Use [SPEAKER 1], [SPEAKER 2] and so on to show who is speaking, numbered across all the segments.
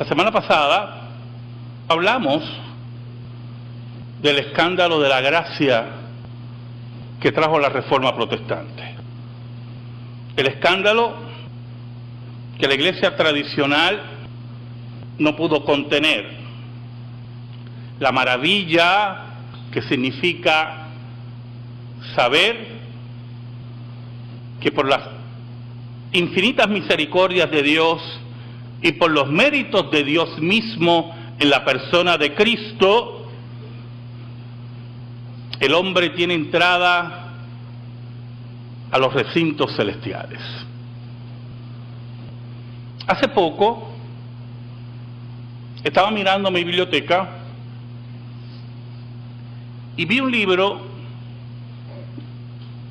[SPEAKER 1] La semana pasada hablamos del escándalo de la gracia que trajo la Reforma Protestante. El escándalo que la iglesia tradicional no pudo contener. La maravilla que significa saber que por las infinitas misericordias de Dios y por los méritos de Dios mismo en la persona de Cristo, el hombre tiene entrada a los recintos celestiales. Hace poco estaba mirando mi biblioteca y vi un libro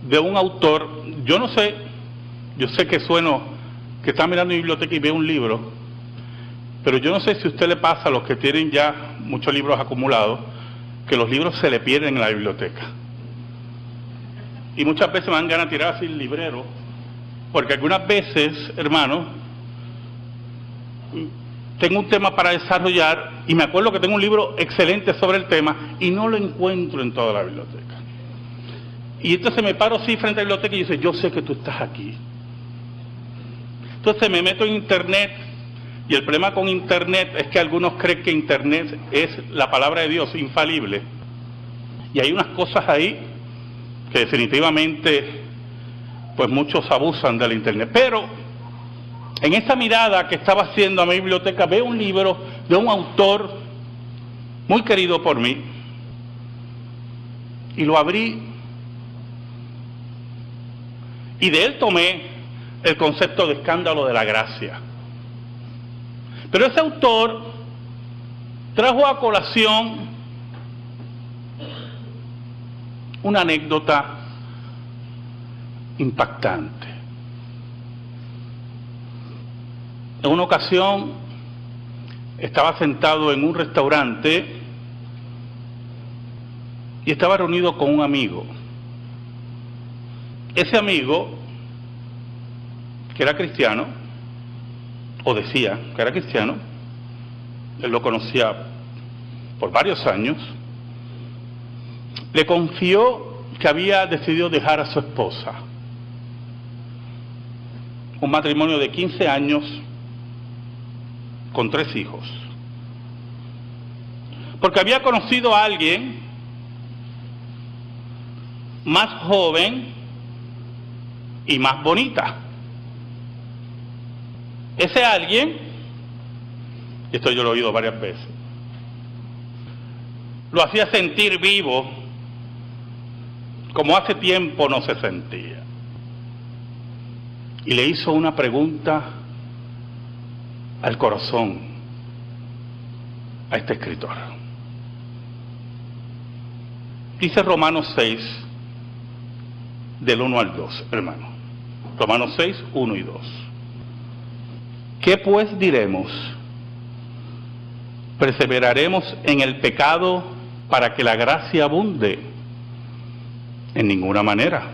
[SPEAKER 1] de un autor, yo sé que sueno, que está mirando mi biblioteca y ve un libro, pero yo no sé si a usted le pasa, a los que tienen ya muchos libros acumulados, que los libros se le pierden en la biblioteca. Y muchas veces me dan ganas de tirar así el librero, porque algunas veces, hermano, tengo un tema para desarrollar y me acuerdo que tengo un libro excelente sobre el tema y no lo encuentro en toda la biblioteca. Y entonces me paro así frente a la biblioteca y dice, yo sé que tú estás aquí. Entonces me meto en internet, y el problema con internet es que algunos creen que internet es la palabra de Dios infalible. Y hay unas cosas ahí que definitivamente pues muchos abusan del internet. Pero en esa mirada que estaba haciendo a mi biblioteca veo un libro de un autor muy querido por mí. Y lo abrí y de él tomé el concepto de escándalo de la gracia. Pero ese autor trajo a colación una anécdota impactante. En una ocasión estaba sentado en un restaurante y estaba reunido con un amigo. Ese amigo, que era cristiano, o decía que era cristiano, él lo conocía por varios años, le confió que había decidido dejar a su esposa. Un matrimonio de 15 años con 3 hijos. Porque había conocido a alguien más joven y más bonita. Ese alguien, y esto yo lo he oído varias veces, lo hacía sentir vivo como hace tiempo no se sentía. Y le hizo una pregunta al corazón a este escritor. Dice Romanos 6, del 1 al 2, hermano. Romanos 6, 1 y 2. ¿Qué pues diremos? ¿Perseveraremos en el pecado para que la gracia abunde? En ninguna manera.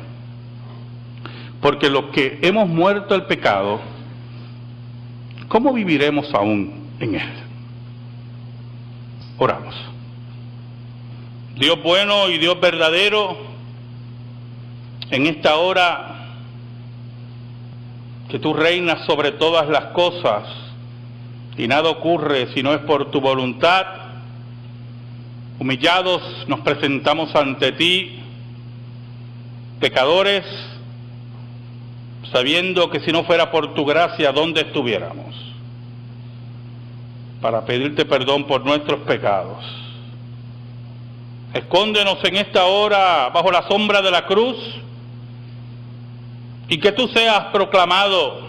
[SPEAKER 1] Porque los que hemos muerto al pecado, ¿cómo viviremos aún en él? Oramos. Dios bueno y Dios verdadero, en esta hora que tú reinas sobre todas las cosas y nada ocurre si no es por tu voluntad, humillados nos presentamos ante ti, pecadores, sabiendo que si no fuera por tu gracia, ¿dónde estuviéramos? Para pedirte perdón por nuestros pecados. Escóndenos en esta hora bajo la sombra de la cruz, y que tú seas proclamado,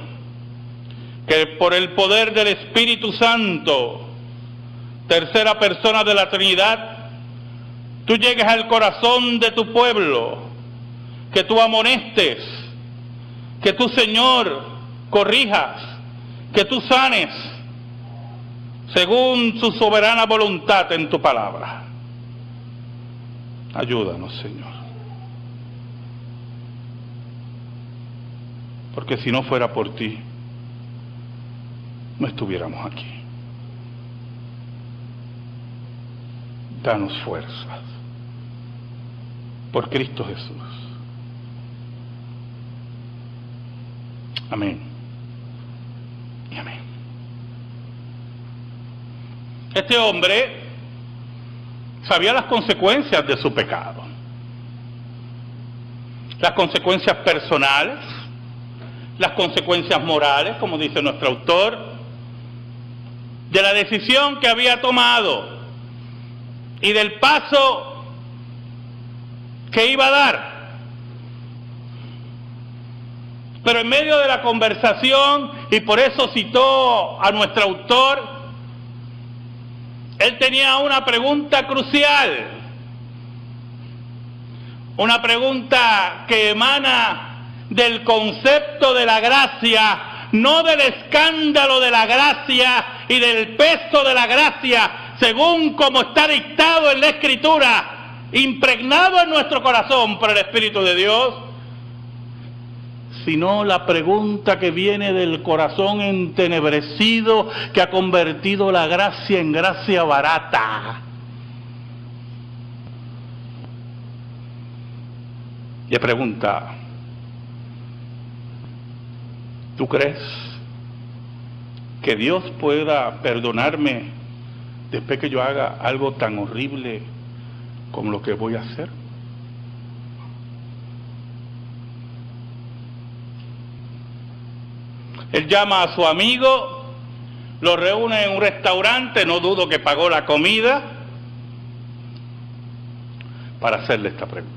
[SPEAKER 1] que por el poder del Espíritu Santo, tercera persona de la Trinidad, tú llegues al corazón de tu pueblo, que tú amonestes, que tú, Señor, corrijas, que tú sanes, según su soberana voluntad en tu palabra. Ayúdanos, Señor. Porque si no fuera por ti, no estuviéramos aquí. danos fuerzas. Por Cristo Jesús. Amén. Y amén. Este hombre sabía las consecuencias de su pecado. Las consecuencias personales, las consecuencias morales, como dice nuestro autor, de la decisión que había tomado y del paso que iba a dar. Pero en medio de la conversación, y por eso citó a nuestro autor, él tenía una pregunta crucial, una pregunta que emana del concepto de la gracia, no del escándalo de la gracia y del peso de la gracia, según como está dictado en la Escritura, impregnado en nuestro corazón por el Espíritu de Dios, sino la pregunta que viene del corazón entenebrecido que ha convertido la gracia en gracia barata. Y pregunta, ¿tú crees que Dios pueda perdonarme después que yo haga algo tan horrible como lo que voy a hacer? Él llama a su amigo, lo reúne en un restaurante, no dudo que pagó la comida, para hacerle esta pregunta.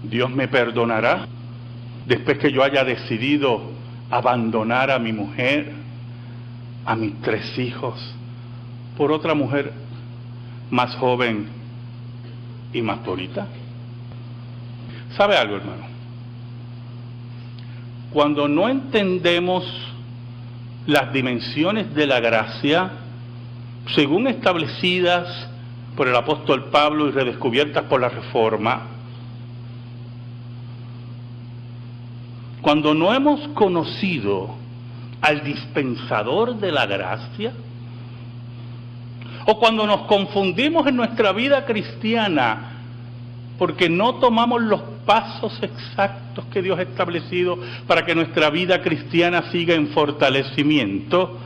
[SPEAKER 1] ¿Dios me perdonará después que yo haya decidido abandonar a mi mujer, a mis 3 hijos, por otra mujer más joven y más bonita? ¿Sabe algo, hermano? Cuando no entendemos las dimensiones de la gracia, según establecidas por el apóstol Pablo y redescubiertas por la Reforma, cuando no hemos conocido al dispensador de la gracia, o cuando nos confundimos en nuestra vida cristiana porque no tomamos los pasos exactos que Dios ha establecido para que nuestra vida cristiana siga en fortalecimiento,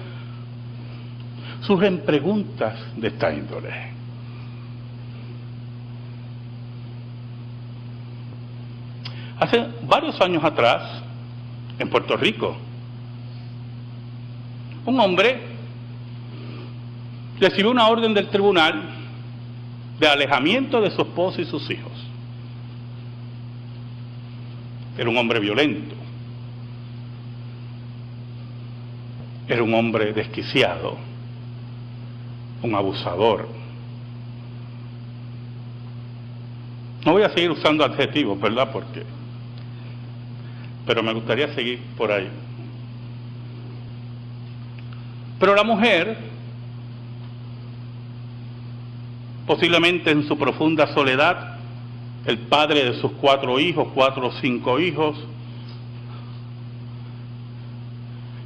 [SPEAKER 1] surgen preguntas de esta índole. Hace varios años atrás, en Puerto Rico, un hombre recibió una orden del tribunal de alejamiento de su esposa y sus hijos. Era un hombre violento, era un hombre desquiciado, un abusador. No voy a seguir usando adjetivos, ¿verdad? Pero me gustaría seguir por ahí. Pero la mujer, posiblemente en su profunda soledad, el padre de sus 4 hijos, 4 o 5 hijos,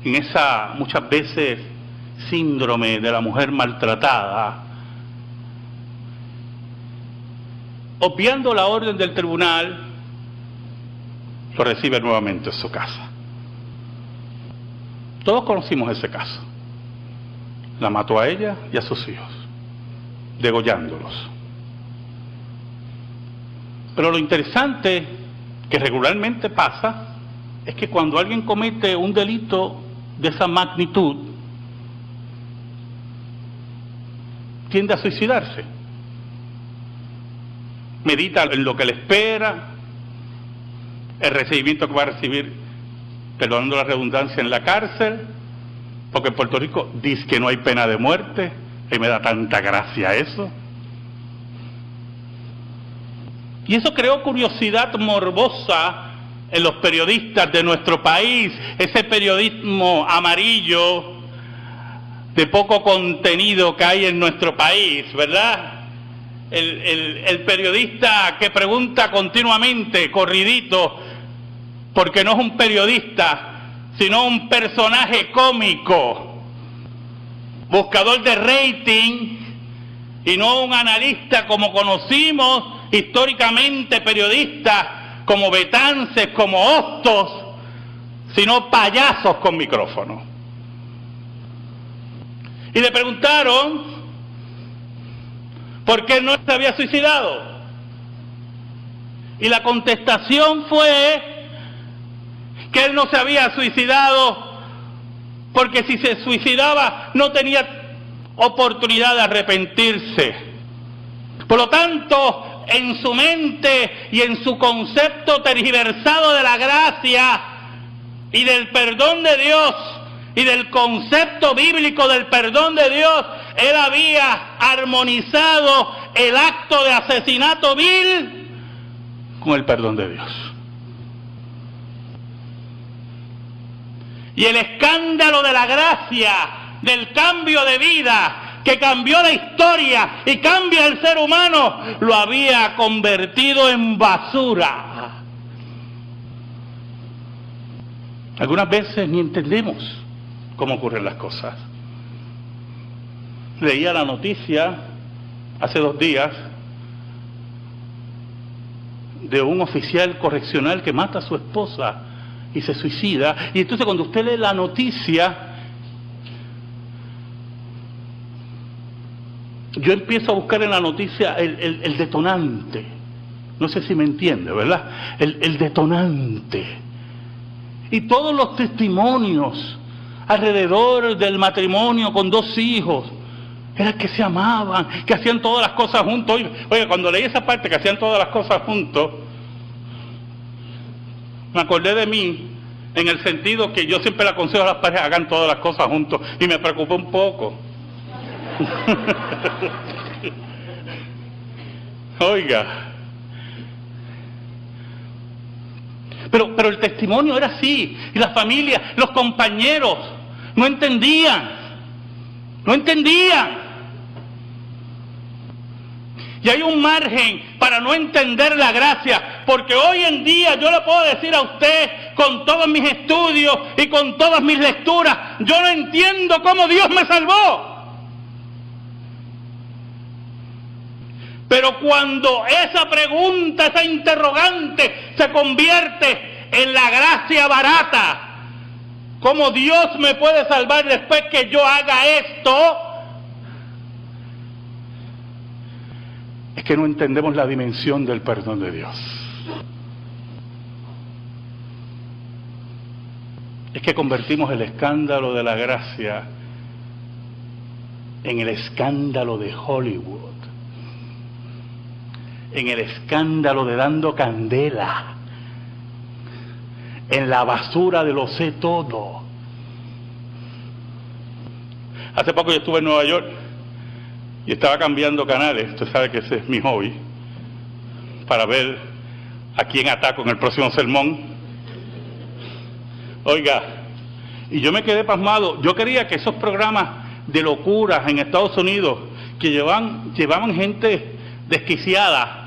[SPEAKER 1] en esa muchas veces síndrome de la mujer maltratada, obviando la orden del tribunal, lo recibe nuevamente en su casa. Todos conocimos ese caso. La mató a ella y a sus hijos, degollándolos. Pero lo interesante que regularmente pasa es que cuando alguien comete un delito de esa magnitud, tiende a suicidarse. Medita en lo que le espera, el recibimiento que va a recibir, perdonando la redundancia, en la cárcel, porque en Puerto Rico dice que no hay pena de muerte, y me da tanta gracia eso. Y eso creó curiosidad morbosa en los periodistas de nuestro país, ese periodismo amarillo de poco contenido que hay en nuestro país, ¿verdad? El periodista que pregunta continuamente, corridito, porque no es un periodista, sino un personaje cómico. buscador de rating y no un analista como conocimos históricamente, periodistas como Betances, como Hostos, sino payasos con micrófono. Y le preguntaron por qué no se había suicidado. Y la contestación fue que él no se había suicidado porque si se suicidaba no tenía oportunidad de arrepentirse. Por lo tanto, en su mente y en su concepto tergiversado de la gracia y del perdón de Dios y del concepto bíblico del perdón de Dios, él había armonizado el acto de asesinato vil con el perdón de Dios. Y el escándalo de la gracia, del cambio de vida, que cambió la historia y cambia el ser humano, lo había convertido en basura. Algunas veces ni entendemos cómo ocurren las cosas. Leía la noticia hace 2 días de un oficial correccional que mata a su esposa y se suicida. Y entonces cuando usted lee la noticia, yo empiezo a buscar en la noticia el detonante. No sé si me entiende, ¿verdad? El detonante. Y todos los testimonios alrededor del matrimonio con 2 hijos, era que se amaban, que hacían todas las cosas juntos. Oye, cuando leí esa parte, que hacían todas las cosas juntos, me acordé de mí, en el sentido que yo siempre le aconsejo a las parejas, hagan todas las cosas juntos, y me preocupó un poco. Oiga, pero el testimonio era así, y la familia, los compañeros no entendían. Y hay un margen para no entender la gracia, porque hoy en día yo le puedo decir a usted, con todos mis estudios y con todas mis lecturas, yo no entiendo cómo Dios me salvó. Pero cuando esa pregunta, esa interrogante se convierte en la gracia barata, ¿cómo Dios me puede salvar después que yo haga esto? Es que no entendemos la dimensión del perdón de Dios. Es que convertimos el escándalo de la gracia en el escándalo de Hollywood, en el escándalo de dando candela, en la basura de lo sé todo. Hace poco yo estuve en Nueva York y estaba cambiando canales. Usted sabe que ese es mi hobby, para ver a quién ataco en el próximo sermón. Oiga, y yo me quedé pasmado. Yo quería que esos programas de locuras en Estados Unidos, que llevaban gente desquiciada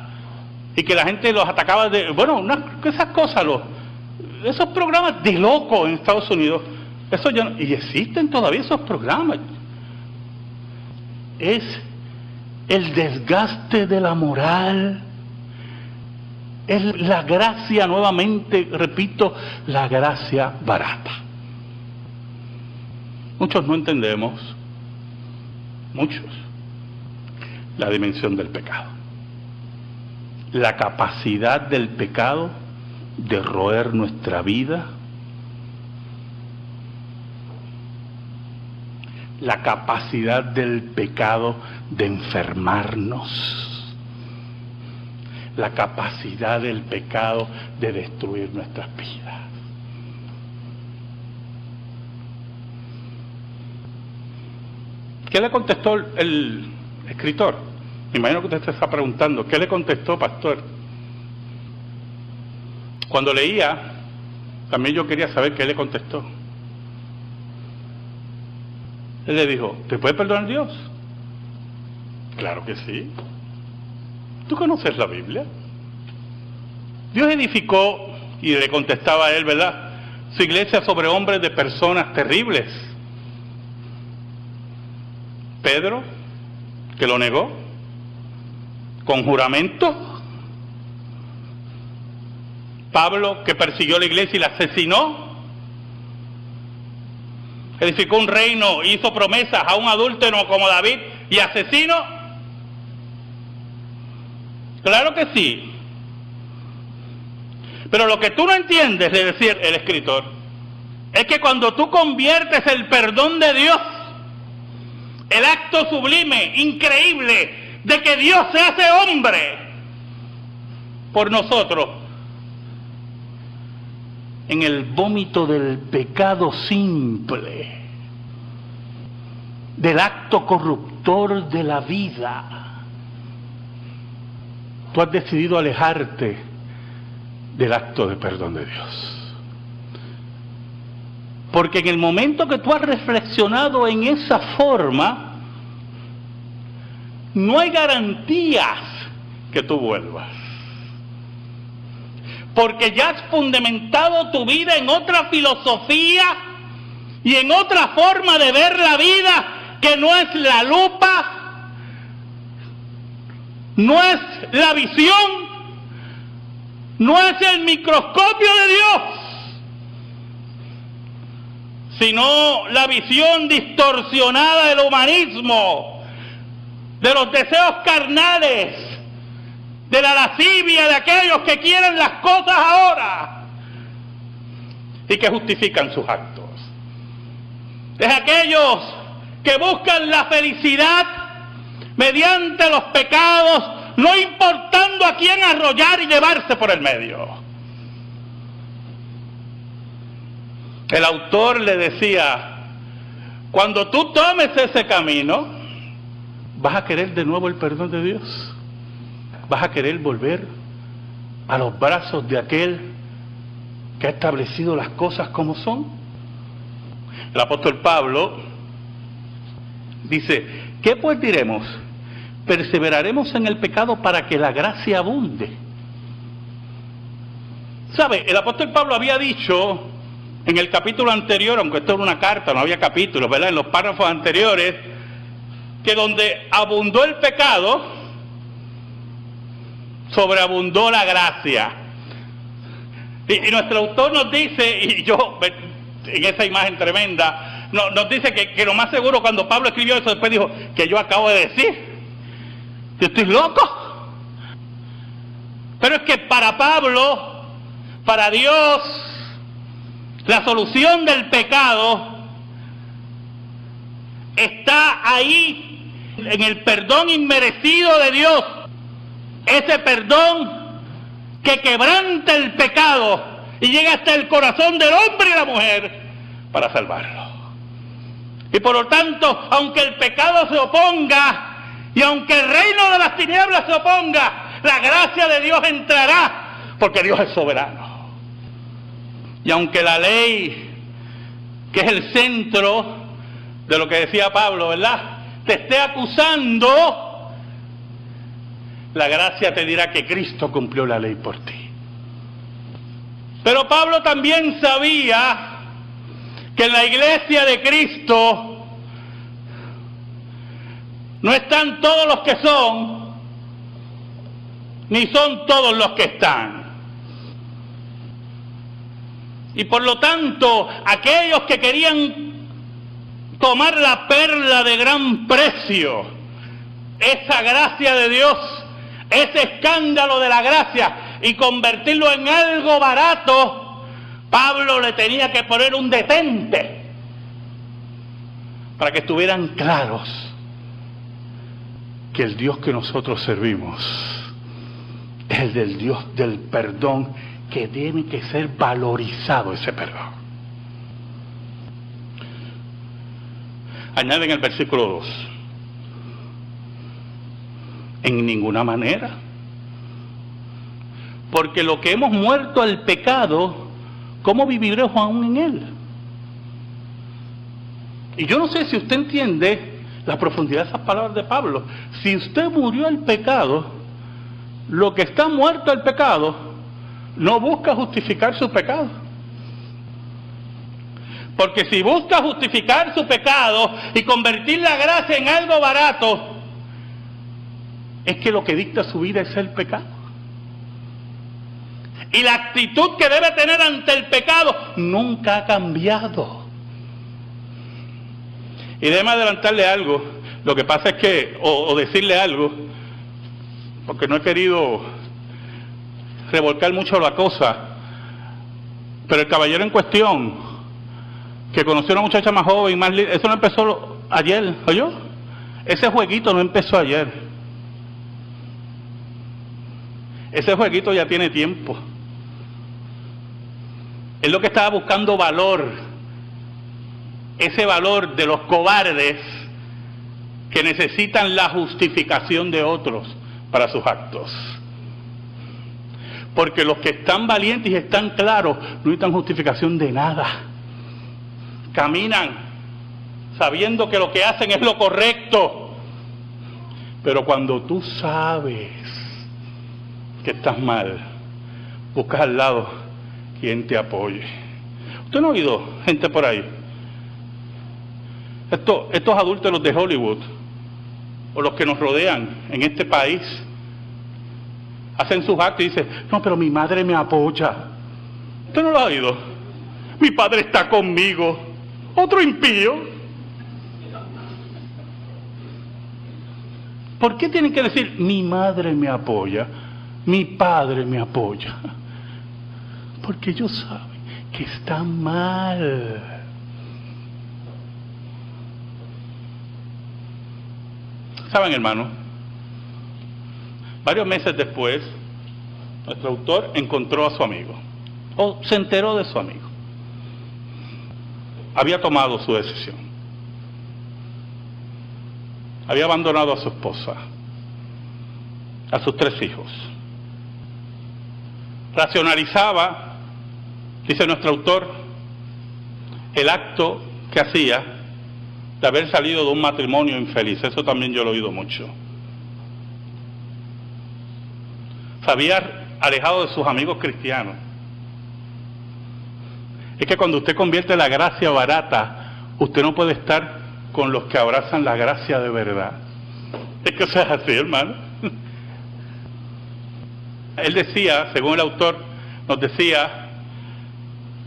[SPEAKER 1] y que la gente los atacaba de, bueno, esas cosas, esos programas de loco en Estados Unidos, eso ya no, y existen todavía esos programas. Es el desgaste de la moral, es la gracia, nuevamente repito, la gracia barata. Muchos no entendemos, la dimensión del pecado, la capacidad del pecado de roer nuestra vida, la capacidad del pecado de enfermarnos, la capacidad del pecado de destruir nuestras vidas. ¿Qué le contestó el escritor? Me imagino que usted se está preguntando, ¿qué le contestó, pastor? Cuando leía, también yo quería saber qué le contestó. Él le dijo, ¿te puede perdonar Dios? Claro que sí. ¿Tú conoces la Biblia? Dios edificó, y le contestaba a él, ¿verdad?, su iglesia sobre hombres de personas terribles. Pedro, que lo negó con juramento. Pablo, que persiguió la iglesia y la asesinó. Edificó un reino, hizo promesas a un adúltero como David y asesino. Claro que sí. Pero lo que tú no entiendes, le decía el escritor, es que cuando tú conviertes el perdón de Dios, el acto sublime, increíble, de que Dios se hace hombre por nosotros, en el vómito del pecado simple, del acto corruptor de la vida, tú has decidido alejarte del acto de perdón de Dios. Porque en el momento que tú has reflexionado en esa forma, no hay garantías que tú vuelvas. Porque ya has fundamentado tu vida en otra filosofía y en otra forma de ver la vida, que no es la lupa, no es la visión, no es el microscopio de Dios, sino la visión distorsionada del humanismo, de los deseos carnales, de la lascivia de aquellos que quieren las cosas ahora y que justifican sus actos. Es aquellos que buscan la felicidad mediante los pecados, no importando a quién arrollar y llevarse por el medio. El autor le decía, cuando tú tomes ese camino, vas a querer de nuevo el perdón de Dios. Vas a querer volver a los brazos de aquel que ha establecido las cosas como son. El apóstol Pablo dice, ¿qué pues diremos? Perseveraremos en el pecado para que la gracia abunde. ¿Sabe? El apóstol Pablo había dicho en el capítulo anterior, aunque esto era una carta, no había capítulos, ¿verdad? En los párrafos anteriores, que donde abundó el pecado, sobreabundó la gracia. Y nuestro autor nos dice, y yo en esa imagen tremenda, nos dice que lo más seguro cuando Pablo escribió eso, después dijo, que yo acabo de decir, yo estoy loco. Pero es que para Pablo, para Dios, la solución del pecado está ahí, en el perdón inmerecido de Dios. Ese perdón que quebranta el pecado y llega hasta el corazón del hombre y la mujer para salvarlo. Y por lo tanto, aunque el pecado se oponga y aunque el reino de las tinieblas se oponga, la gracia de Dios entrará, porque Dios es soberano. Y aunque la ley, que es el centro de lo que decía Pablo, ¿verdad?, te esté acusando, la gracia te dirá que Cristo cumplió la ley por ti. Pero Pablo también sabía que en la iglesia de Cristo no están todos los que son, ni son todos los que están. Y por lo tanto, aquellos que querían tomar la perla de gran precio, esa gracia de Dios, ese escándalo de la gracia, y convertirlo en algo barato, Pablo le tenía que poner un detente para que estuvieran claros que el Dios que nosotros servimos es el del Dios del perdón, que tiene que ser valorizado ese perdón. Añade en el versículo 2, en ninguna manera, porque lo que hemos muerto al pecado, ¿cómo viviremos aún en él? Y yo no sé si usted entiende la profundidad de esas palabras de Pablo. Si usted murió al pecado, lo que está muerto al pecado no busca justificar su pecado. Porque si busca justificar su pecado y convertir la gracia en algo barato, es que lo que dicta su vida es el pecado. Y la actitud que debe tener ante el pecado nunca ha cambiado. Y déjeme adelantarle algo. Lo que pasa es que, o decirle algo, porque no he querido revolcar mucho la cosa, pero el caballero en cuestión, que conoció a una muchacha más joven, más eso no empezó ayer, ¿oyó? Ese jueguito no empezó ayer. Ese jueguito ya tiene tiempo. Es lo que estaba buscando valor. Ese valor de los cobardes que necesitan la justificación de otros para sus actos. Porque los que están valientes y están claros no necesitan justificación de nada. Caminan sabiendo que lo que hacen es lo correcto. Pero cuando tú sabes que estás mal, buscas al lado quien te apoye. ¿Usted no ha oído gente por ahí? Estos adúlteros los de Hollywood, o los que nos rodean en este país, hacen sus actos y dicen, no, pero mi madre me apoya. ¿Usted no lo ha oído? Mi padre está conmigo. Otro impío. ¿Por qué tienen que decir, mi madre me apoya, mi padre me apoya? Porque ellos saben que están mal. ¿Saben, hermano? Varios meses después, nuestro autor encontró a su amigo, o se enteró de su amigo. Había tomado su decisión. Había abandonado a su esposa, a sus 3 hijos. Racionalizaba, dice nuestro autor, el acto que hacía de haber salido de un matrimonio infeliz. Eso también yo lo he oído mucho. Se había alejado de sus amigos cristianos. Es que cuando usted convierte la gracia barata, usted no puede estar con los que abrazan la gracia de verdad. Es que eso es así, hermano. Él decía, según el autor, nos decía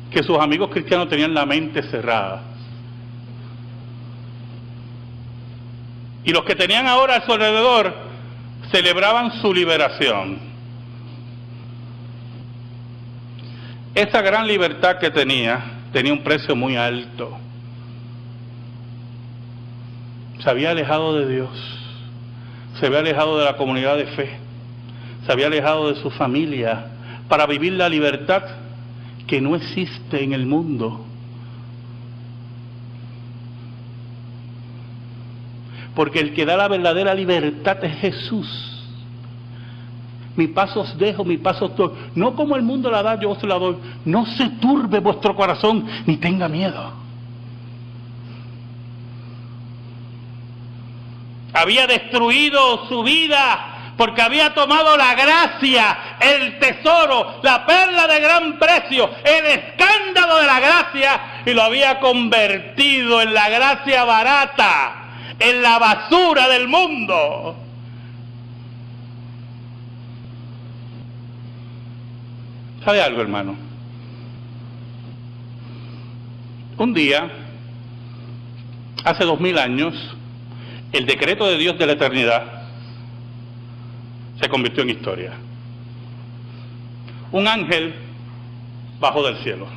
[SPEAKER 1] que sus amigos cristianos tenían la mente cerrada. Y los que tenían ahora a su alrededor celebraban su liberación. Esa gran libertad que tenía un precio muy alto. Se había alejado de Dios, se había alejado de la comunidad de fe, se había alejado de su familia para vivir la libertad que no existe en el mundo. Porque el que da la verdadera libertad es Jesús. Mi paz os dejo, mi paz os doy. No como el mundo la da, yo os la doy. No se turbe vuestro corazón, ni tenga miedo. Había destruido su vida porque había tomado la gracia, el tesoro, la perla de gran precio, el escándalo de la gracia, y lo había convertido en la gracia barata, en la basura del mundo. ¿Sabe algo, hermano? Un día, hace 2000 años, el decreto de Dios de la eternidad se convirtió en historia. Un ángel bajó del cielo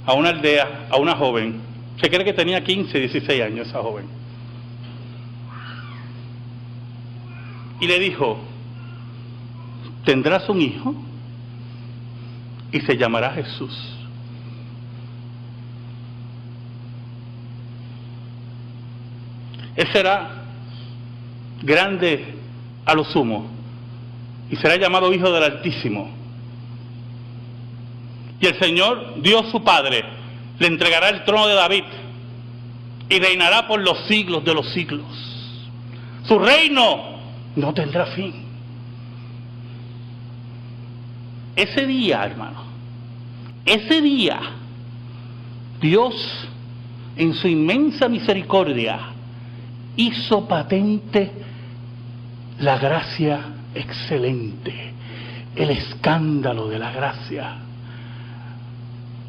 [SPEAKER 1] a una aldea, a una joven. Se cree que tenía 15, 16 años esa joven. Y le dijo, tendrás un hijo y se llamará Jesús. Él será grande a lo sumo y será llamado Hijo del Altísimo. Y el Señor, Dios su Padre, le entregará el trono de David y reinará por los siglos de los siglos. Su reino no tendrá fin. Ese día, hermano, ese día Dios, en su inmensa misericordia, hizo patente la gracia excelente, el escándalo de la gracia.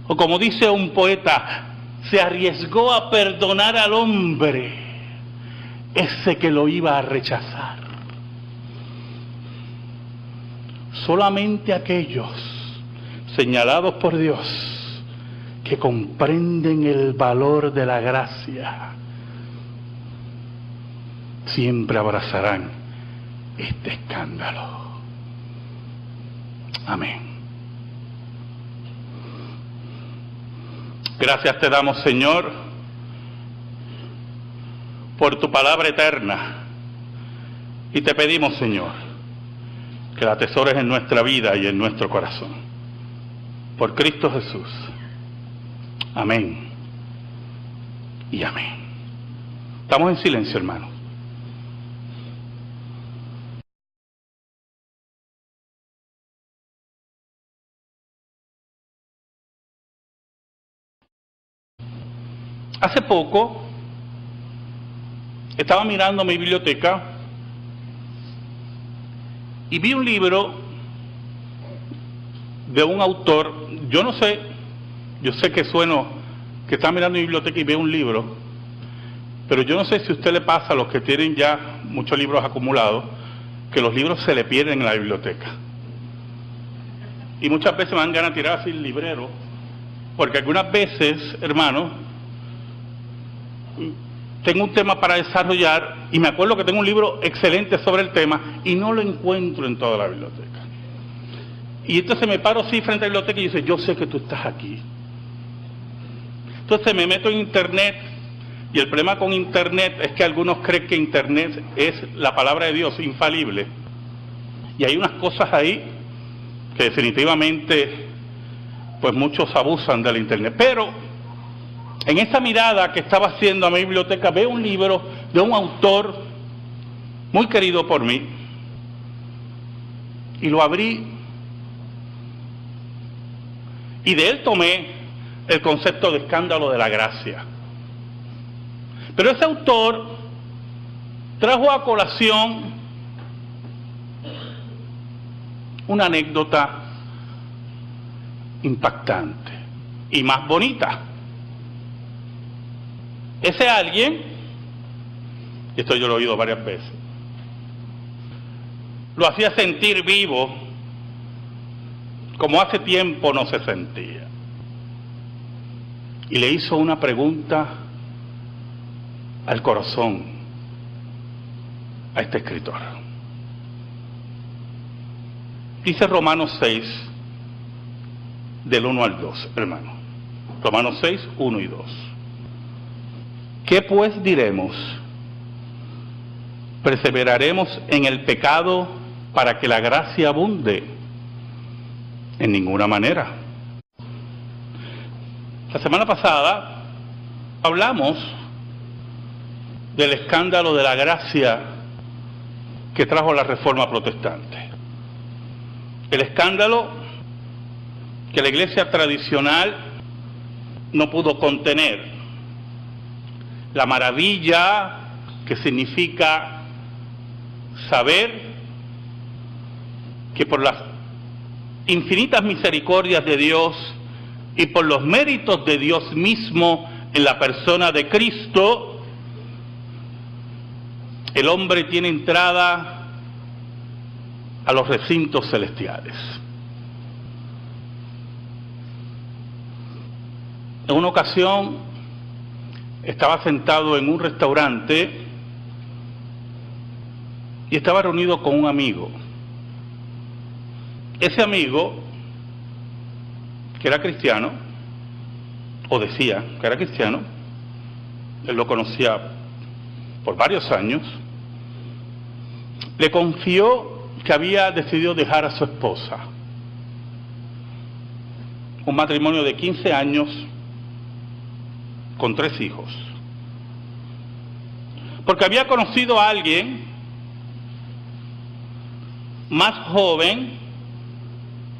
[SPEAKER 1] O como dice un poeta, se arriesgó a perdonar al hombre, ese que lo iba a rechazar. Solamente aquellos señalados por Dios que comprenden el valor de la gracia siempre abrazarán este escándalo. Amén. Gracias te damos, Señor, por tu palabra eterna. Y te pedimos, Señor, que la atesores en nuestra vida y en nuestro corazón. Por Cristo Jesús. Amén. Y amén. Estamos en silencio, hermanos. Hace poco estaba mirando mi biblioteca y vi un libro de un autor. Yo no sé, yo sé que sueno que está mirando mi biblioteca y veo un libro, pero yo no sé si a usted le pasa, a los que tienen ya muchos libros acumulados, que los libros se le pierden en la biblioteca. Y muchas veces me dan ganas de tirar así el librero, porque algunas veces, hermano, tengo un tema para desarrollar y me acuerdo que tengo un libro excelente sobre el tema y no lo encuentro en toda la biblioteca. Y entonces me paro así frente a la biblioteca y dice, yo sé que tú estás aquí. Entonces me meto en internet y el problema con internet es que algunos creen que internet es la palabra de Dios infalible. Y hay unas cosas ahí que definitivamente pues muchos abusan del internet. Pero en esa mirada que estaba haciendo a mi biblioteca, veo un libro de un autor muy querido por mí. Y lo abrí. Y de él tomé el concepto de escándalo de la gracia. Pero ese autor trajo a colación una anécdota impactante y más bonita. Ese alguien, y esto yo lo he oído varias veces, lo hacía sentir vivo como hace tiempo no se sentía. Y le hizo una pregunta al corazón a este escritor. Dice Romanos 6, del 1 al 2, hermano. Romanos 6, 1 y 2. ¿Qué pues diremos? ¿Perseveraremos en el pecado para que la gracia abunde? En ninguna manera. La semana pasada hablamos del escándalo de la gracia que trajo la Reforma Protestante. El escándalo que la iglesia tradicional no pudo contener. La maravilla que significa saber que por las infinitas misericordias de Dios y por los méritos de Dios mismo en la persona de Cristo, el hombre tiene entrada a los recintos celestiales. En una ocasión estaba sentado en un restaurante y estaba reunido con un amigo. Ese amigo, que era cristiano, o decía que era cristiano, él lo conocía por varios años, le confió que había decidido dejar a su esposa. Un matrimonio de 15 años con 3 hijos. Porque había conocido a alguien más joven